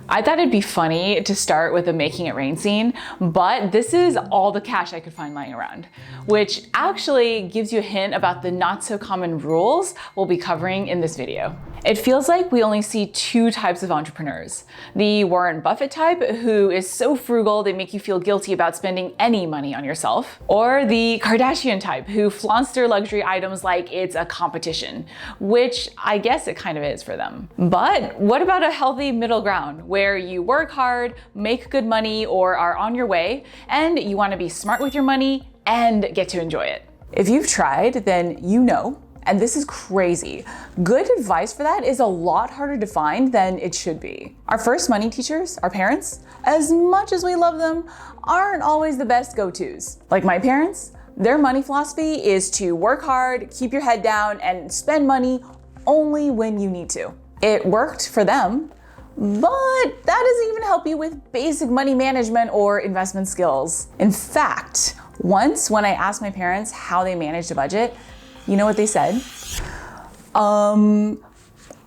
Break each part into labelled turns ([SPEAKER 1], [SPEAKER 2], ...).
[SPEAKER 1] I thought it'd be funny to start with a making it rain scene, but this is all the cash I could find lying around, which actually gives you a hint about the not so common rules we'll be covering in this video. It feels like we only see two types of entrepreneurs. The Warren Buffett type, who is so frugal they make you feel guilty about spending any money on yourself, or the Kardashian type, who flaunts their luxury items like it's a competition, which I guess it kind of is for them. But what about a healthy middle ground, where you work hard, make good money, or are on your way, and you want to be smart with your money and get to enjoy it? If you've tried, then you know. And this is crazy. Good advice for that is a lot harder to find than it should be. Our first money teachers, our parents, as much as we love them, aren't always the best go-tos. Like my parents, their money philosophy is to work hard, keep your head down, and spend money only when you need to. It worked for them, but that doesn't even help you with basic money management or investment skills. In fact, once when I asked my parents how they managed a budget, you know what they said?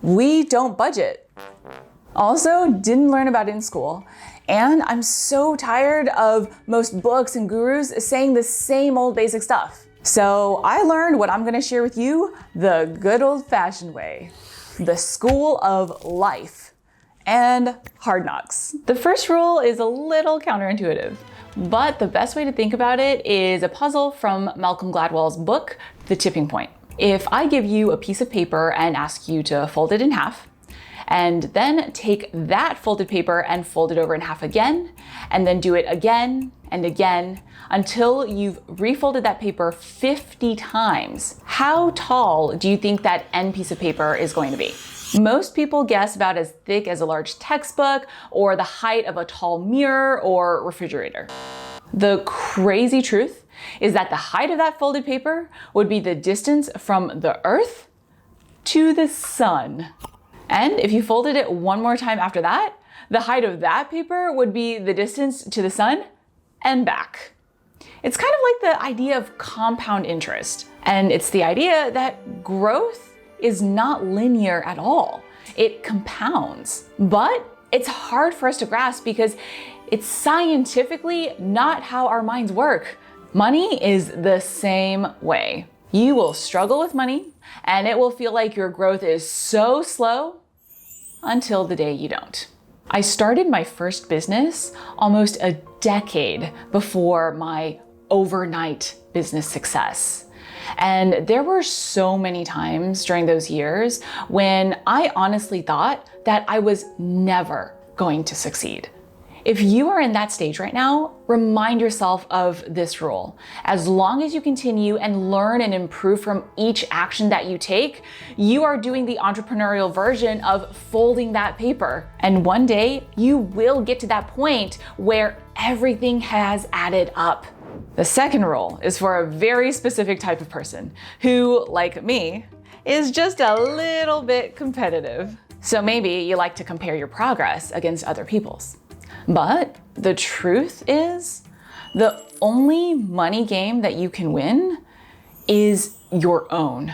[SPEAKER 1] We don't budget. Also, didn't learn about it in school. And I'm so tired of most books and gurus saying the same old basic stuff. So I learned what I'm gonna share with you the good old-fashioned way. The school of life and hard knocks. The first rule is a little counterintuitive, but the best way to think about it is a puzzle from Malcolm Gladwell's book, The Tipping Point. If I give you a piece of paper and ask you to fold it in half, and then take that folded paper and fold it over in half again, and then do it again and again until you've refolded that paper 50 times, how tall do you think that end piece of paper is going to be? Most people guess about as thick as a large textbook or the height of a tall mirror or refrigerator. The crazy truth is that the height of that folded paper would be the distance from the Earth to the sun. And if you folded it one more time after that, the height of that paper would be the distance to the sun and back. It's kind of like the idea of compound interest. And it's the idea that growth is not linear at all. It compounds. But it's hard for us to grasp because it's scientifically not how our minds work. Money is the same way. You will struggle with money and it will feel like your growth is so slow until the day you don't. I started my first business almost a decade before my overnight business success. And there were so many times during those years when I honestly thought that I was never going to succeed. If you are in that stage right now, remind yourself of this rule. As long as you continue and learn and improve from each action that you take, you are doing the entrepreneurial version of folding that paper. And one day you will get to that point where everything has added up. The second rule is for a very specific type of person who, like me, is just a little bit competitive. So maybe you like to compare your progress against other people's. But the truth is, the only money game that you can win is your own.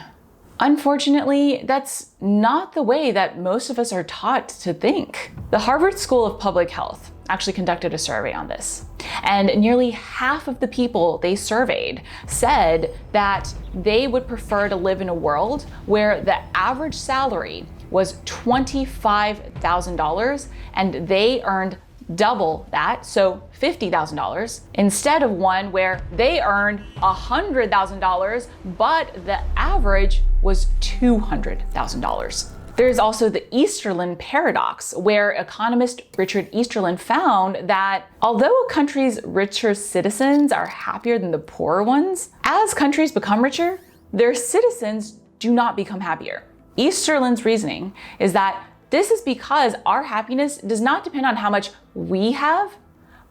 [SPEAKER 1] Unfortunately, that's not the way that most of us are taught to think. The Harvard School of Public Health actually conducted a survey on this. And nearly half of the people they surveyed said that they would prefer to live in a world where the average salary was $25,000 and they earned double that, so $50,000, instead of one where they earned $100,000, but the average was $200,000. There's also the Easterlin paradox, where economist Richard Easterlin found that although a country's richer citizens are happier than the poorer ones, as countries become richer, their citizens do not become happier. Easterlin's reasoning is that this is because our happiness does not depend on how much we have,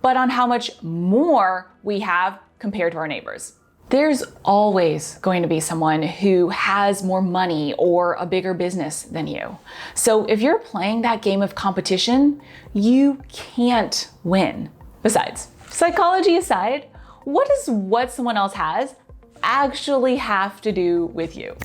[SPEAKER 1] but on how much more we have compared to our neighbors. There's always going to be someone who has more money or a bigger business than you. So if you're playing that game of competition, you can't win. Besides, psychology aside, what does what someone else has actually have to do with you?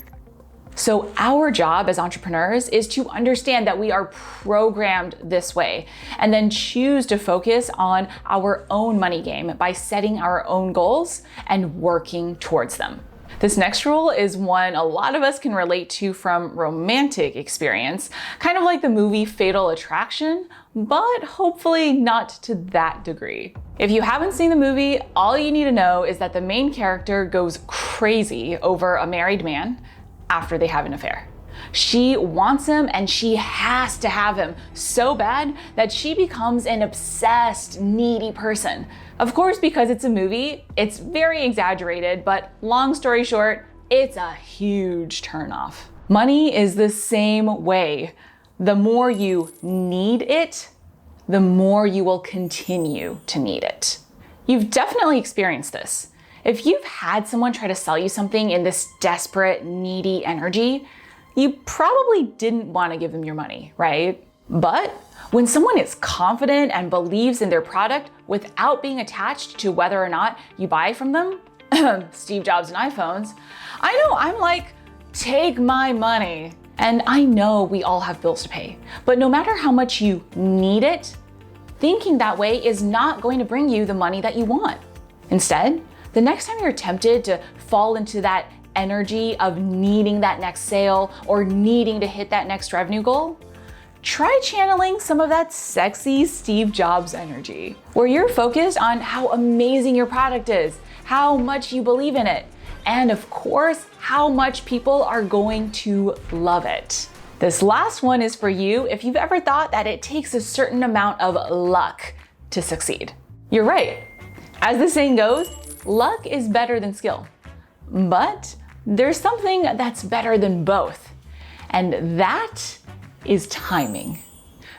[SPEAKER 1] So our job as entrepreneurs is to understand that we are programmed this way and then choose to focus on our own money game by setting our own goals and working towards them. This next rule is one a lot of us can relate to from romantic experience, kind of like the movie Fatal Attraction, but hopefully not to that degree. If you haven't seen the movie, all you need to know is that the main character goes crazy over a married man after they have an affair. She wants him and she has to have him so bad that she becomes an obsessed, needy person. Of course, because it's a movie, it's very exaggerated, but long story short, it's a huge turnoff. Money is the same way. The more you need it, the more you will continue to need it. You've definitely experienced this. If you've had someone try to sell you something in this desperate, needy energy, you probably didn't want to give them your money, right? But when someone is confident and believes in their product without being attached to whether or not you buy from them, Steve Jobs and iPhones, I know I'm like, take my money. And I know we all have bills to pay, but no matter how much you need it, thinking that way is not going to bring you the money that you want. Instead, the next time you're tempted to fall into that energy of needing that next sale or needing to hit that next revenue goal, try channeling some of that sexy Steve Jobs energy, where you're focused on how amazing your product is, how much you believe in it, and of course, how much people are going to love it. This last one is for you if you've ever thought that it takes a certain amount of luck to succeed. You're right. As the saying goes, luck is better than skill. But there's something that's better than both, and that is timing.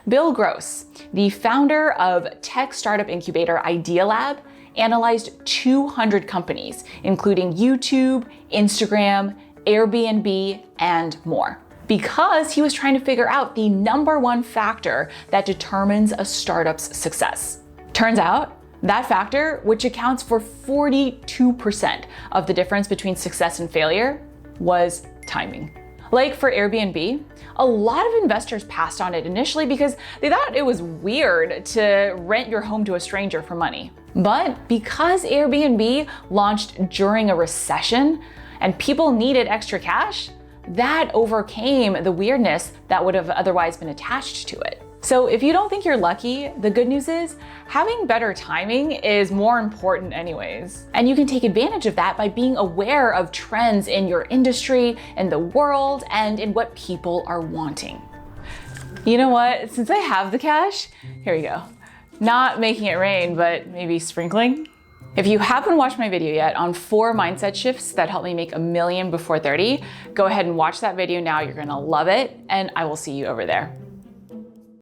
[SPEAKER 1] Bill Gross, the founder of tech startup incubator Idealab, analyzed 200 companies, including YouTube, Instagram, Airbnb, and more, because he was trying to figure out the #1 factor that determines a startup's success. Turns out, that factor, which accounts for 42% of the difference between success and failure, was timing. Like for Airbnb, a lot of investors passed on it initially because they thought it was weird to rent your home to a stranger for money. But because Airbnb launched during a recession and people needed extra cash, that overcame the weirdness that would have otherwise been attached to it. So if you don't think you're lucky, the good news is having better timing is more important anyways. And you can take advantage of that by being aware of trends in your industry, in the world, and in what people are wanting. You know what? Since I have the cash, here we go. Not making it rain, but maybe sprinkling. If you haven't watched my video yet on 4 mindset shifts that help me make $1 million before 30, go ahead and watch that video now. You're gonna love it, and I will see you over there.